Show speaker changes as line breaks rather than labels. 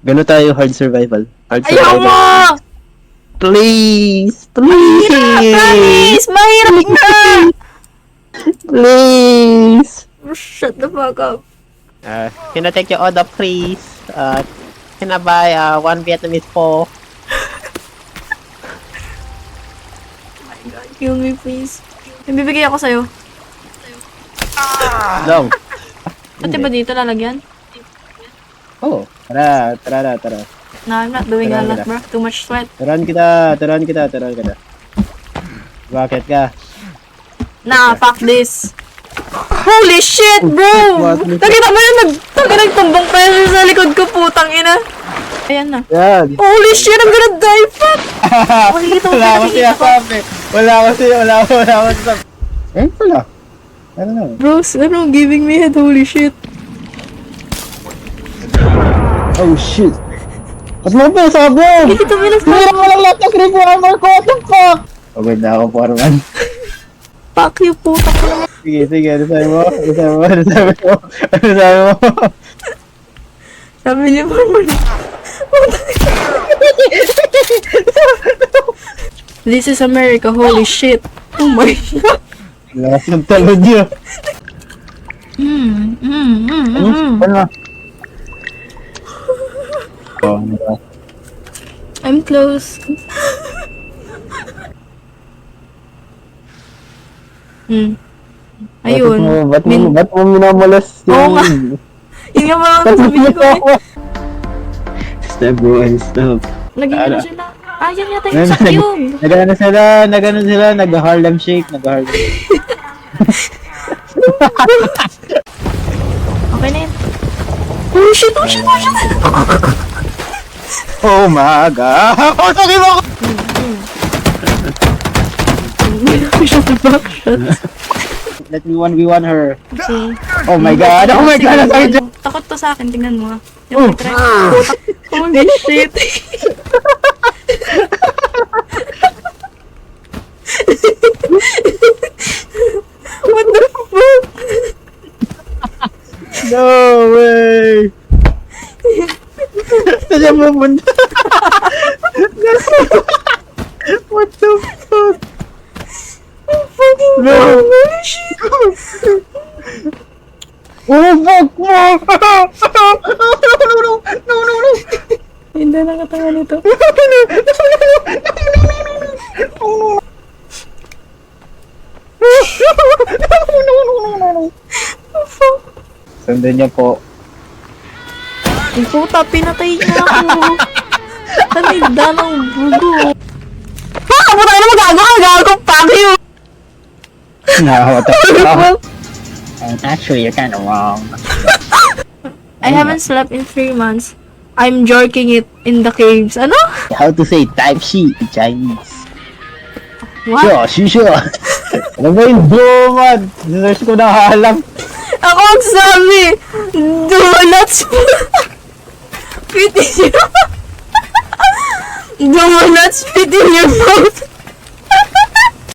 Gano tayo hard survival. Hard
Ayaw
survival.
mo!
Please! Please!
Promise! Mahirap na!
Please!
Shut the fuck up.
Can I take your order, please? Can I buy one Vietnamese pho?
Kill me, please. May bibigay ako sa'yo.
No.
Pati ba dito lalagyan?
Oh, tara.
No, I'm not doing a
Tara,
lot, bro. Too much sweat.
Turuan kita. Bakit ka?
Nah, fuck this. Holy shit, bro!
What?
Nakita mo yun? Nagtumbong pa yun sa likod ko, putang ina. Ayan na.
Yan.
Holy shit, I'm gonna die, fuck! Makikita ko,
Wala ko
nakikita ko.
sinasabi. Wala ko sinasabi. Eh, wala. I don't know.
Bro, ano giving me head? Holy shit.
Oh, shit. Ba't mo ba sabi?
Nakikita mo yun?
Meron mo lang lahat ng creep armor ko. What the fuck? Pagod na ako, Foreman.
Fuck you, puta ko naman.
Sige. Ano sabi mo?
Sabi niya mo naman. This is America, holy shit. Oh my god.
Lakas ng talon niyo. Ano? Oh, ano ba?
I'm close. Ayun.
Ba't mo minamalas
Oo nga. Yun nga mga sabihin ko eh.
Stop bro and stop.
Naging ano sila. Ah, yan yata yung sa cube.
Nag-ano sila, nag-Harlem Shake.
Okay na yun. Oh shit.
Oh my god! Oh, sabi mo!
Shut the fuck.
Let me 1v1 her.
Okay.
Oh my god! Oh my god! Nasakit siya!
Takot to sa akin, tingnan mo. Yung try. Holy shit. What the fuck?
No way! Saan siya pupunta? What the fuck?
Fucking
No!
holy shit.
Oh fuck mo! No!
Hindi na katanga nito.
Sundan niya po.
Ang puta, pinatay niya ako. Kanida ng bugo. Ah! Puta ka na magago! Fuck you!
No, what the fuck? Actually, you're kinda wrong.
I haven't slept in 3 months. I'm jerking it in the caves. Ano?
How to say type sheet in Chinese?
What?
Sure. Ano ba yung man? Search ko na halang.
Ako ang sabi! Do not spit in your... Do not spit in your mouth!